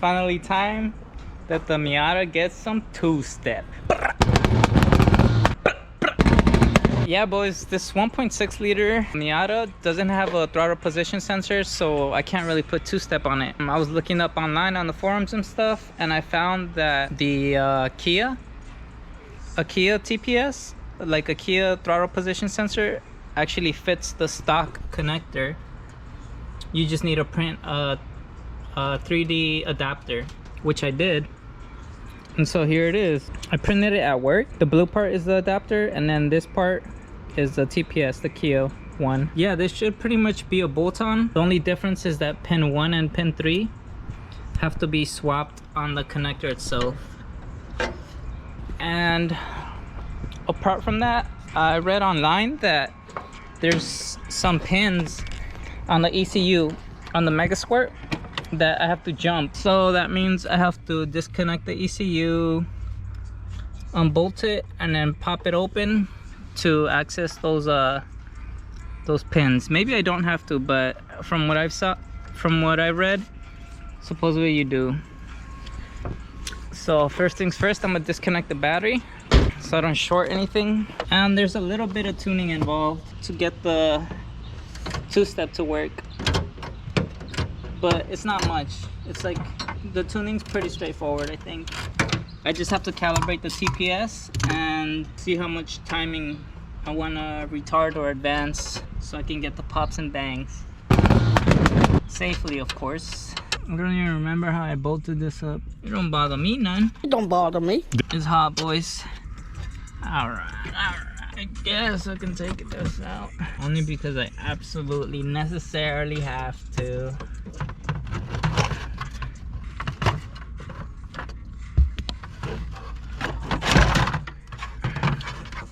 finally time that the Miata gets some two-step. Yeah, boys, this 1.6 liter Miata doesn't have a throttle position sensor, so I can't really put two-step on it. I was looking up online on the forums and stuff, and I found that the Kia TPS, like a Kia throttle position sensor, actually fits the stock connector. You just need to print a 3D adapter, which I did. And so here it is. I printed it at work. The blue part is the adapter, and then this part is the TPS, the Kia one. Yeah, this should pretty much be a bolt-on. The only difference is that pin 1 and pin 3 have to be swapped on the connector itself. And apart from that, I read online that there's some pins on the ECU on the Mega Squirt that I have to jump. So that means I have to disconnect the ECU, unbolt it, and then pop it open to access those pins. Maybe I don't have to, but from what I read, supposedly you do. So first things first, I'm gonna disconnect the battery so I don't short anything. And there's a little bit of tuning involved to get the two-step to work, but it's not much. It's like the tuning's pretty straightforward, I think. I just have to calibrate the TPS and see how much timing I want to retard or advance so I can get the pops and bangs safely, of course. I don't even remember how I bolted this up. It don't bother me none. It don't bother me. It's hot, boys. Alright. I guess I can take this out. Only because I absolutely necessarily have to.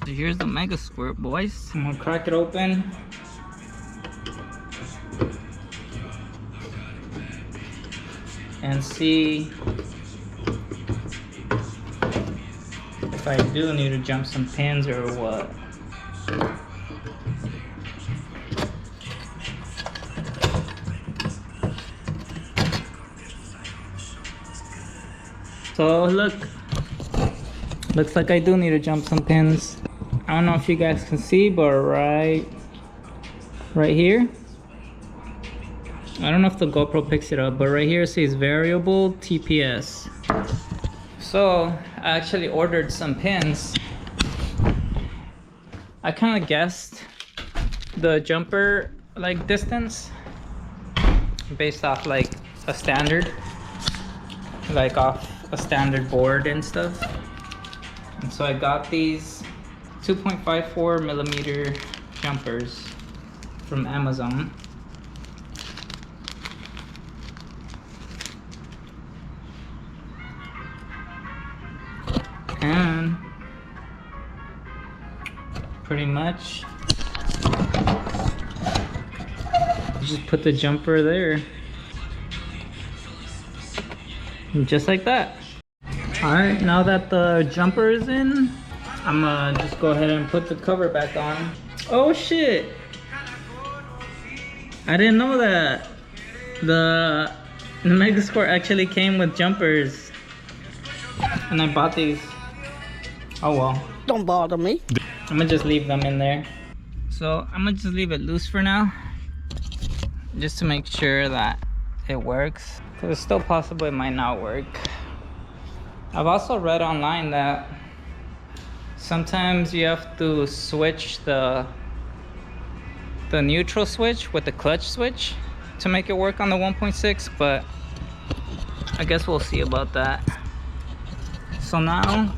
So here's the Mega Squirt, boys. I'm gonna crack it open. And see if I do need to jump some pins or what. So looks like I do need to jump some pins. I don't know if you guys can see, but right here, I don't know if the GoPro picks it up, but right here it says variable TPS. So I actually ordered some pins. I kind of guessed the jumper like distance based off like a standard, like off a standard board and stuff. And so I got these 2.54 millimeter jumpers from Amazon. And pretty much just put the jumper there, just like that. All right, now that the jumper is in, I'm gonna just go ahead and put the cover back on. Oh shit, I didn't know that the Mega Squirt actually came with jumpers, and I bought these. Oh well, Don't bother me. I'm gonna just leave them in there. So I'm gonna just leave it loose for now, just to make sure that it works, because it's still possible it might not work. I've also read online that sometimes you have to switch the neutral switch with the clutch switch to make it work on the 1.6, but I guess we'll see about that. So now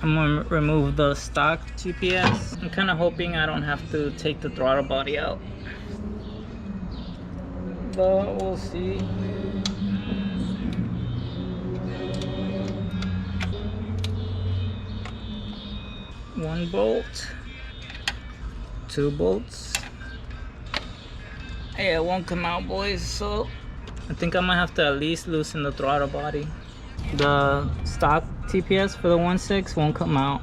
I'm gonna remove the stock TPS. I'm kind of hoping I don't have to take the throttle body out, but we'll see. One bolt, 2 bolts. Hey, it won't come out, boys, so I think I might have to at least loosen the throttle body. The stock TPS for the 1.6 won't come out.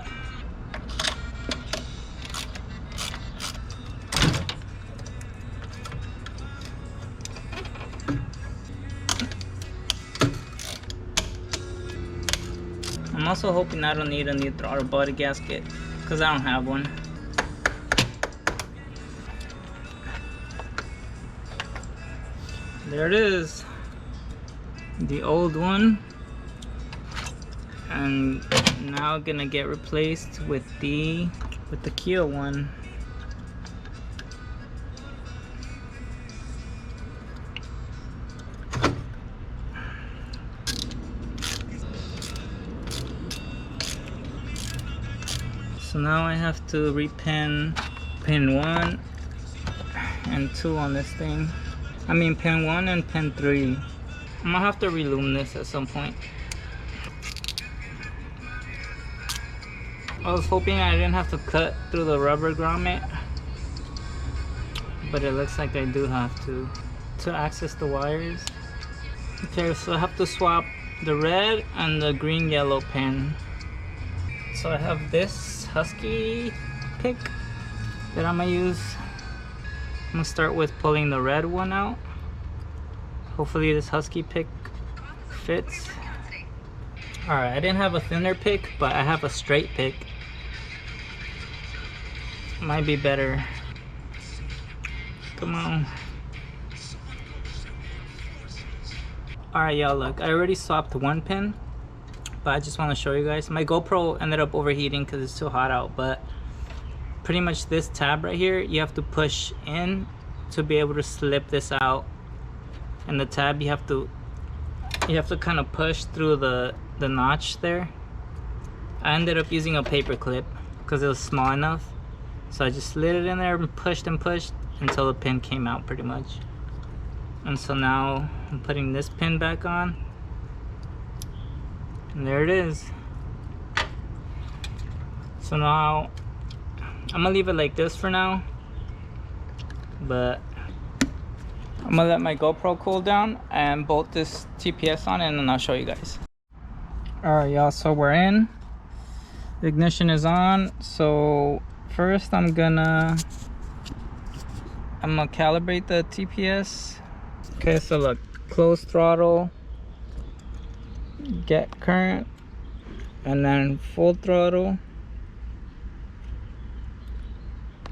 I'm also hoping I don't need a new throttle body gasket because I don't have one. There it is, the old one, and now gonna get replaced with the Kia one. So now I have to repin pin 1 and 2 on this thing. I mean pin 1 and pin 3. I'm gonna have to relume this at some point. I was hoping I didn't have to cut through the rubber grommet, but it looks like I do have to access the wires. Okay, so I have to swap the red and the green yellow pin. So I have this Husky pick that I'm gonna use. I'm gonna start with pulling the red one out. Hopefully this Husky pick fits. Alright, I didn't have a thinner pick, but I have a straight pick. Might be better. Come on. Alright y'all, look, I already swapped one pin, but I just want to show you guys. My GoPro ended up overheating because it's too hot out, but pretty much this tab right here, you have to push in to be able to slip this out. And the tab, you have to kind of push through the notch there. I ended up using a paper clip because it was small enough, so I just slid it in there and pushed until the pin came out pretty much. And so now I'm putting this pin back on, and there it is. So now I'm gonna leave it like this for now, but I'm gonna let my GoPro cool down and bolt this TPS on, and then I'll show you guys. Alright y'all, so we're in. The ignition is on. So first I'm gonna calibrate the TPS. Okay, so look, close throttle, get current, and then full throttle,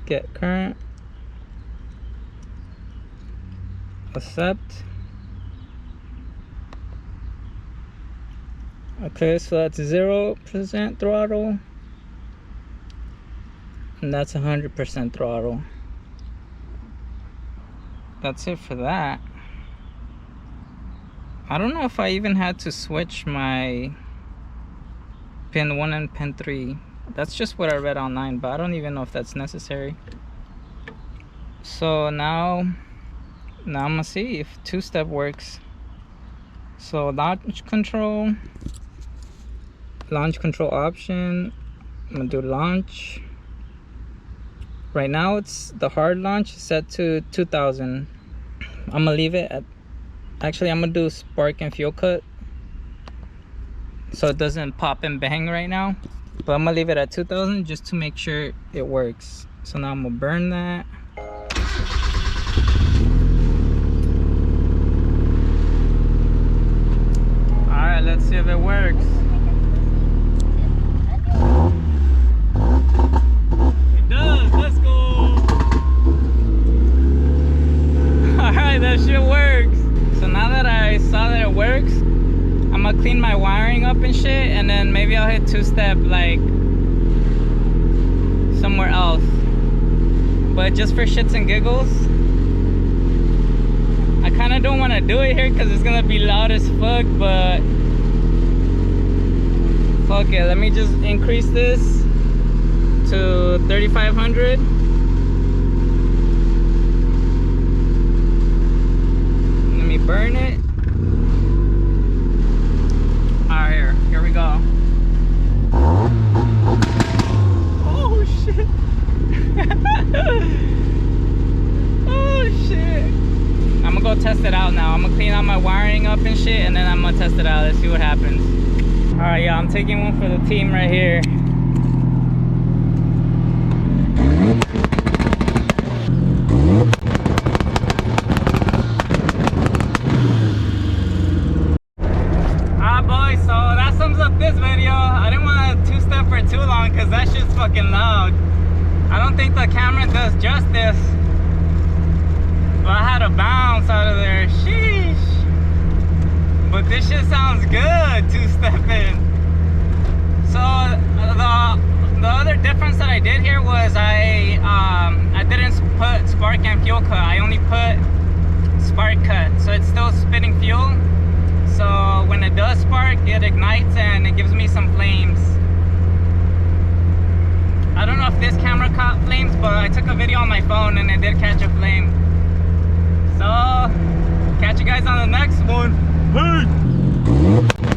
get current, accept. Okay, so that's 0% throttle, and that's 100% throttle. That's it for that. I don't know if I even had to switch my pin 1 and pin 3. That's just what I read online, but I don't even know if that's necessary. So now I'm gonna see if two-step works. So launch control option. I'm gonna do launch. Right now it's the hard launch set to 2000. I'm gonna leave it at, actually I'm gonna do spark and fuel cut so it doesn't pop and bang right now, but I'm gonna leave it at 2000 just to make sure it works. So now I'm gonna burn that. Alright, let's see if it works. It does, let's go. Alright, that shit works. So now that I saw that it works, I'm gonna clean my wiring up and shit, and then maybe I'll hit two-step like somewhere else. But just for shits and giggles, I kind of don't want to do it here because it's gonna be loud as fuck, but fuck it, let me just increase this to 3500. Let me burn it. Alright, here we go. Oh shit. Oh shit. I'm gonna go test it out now. I'm gonna clean out my wiring up and shit, and then I'm gonna test it out. Let's see what happens. Alright, yeah, I'm taking one for the team right here. Ah, boy, so that sums close up this video. I didn't want to two-step for too long because that shit's fucking loud. I don't think the camera does justice. But I had to bounce out of there. Sheesh. But this shit sounds good, two-stepping. So the other difference that I did here was I didn't put spark and fuel cut. I only put spark cut, so it's still spitting fuel. So when it does spark, it ignites and it gives me some flames. I don't know if this camera caught flames, but I took a video on my phone and it did catch a flame. So catch you guys on the next one. Hey!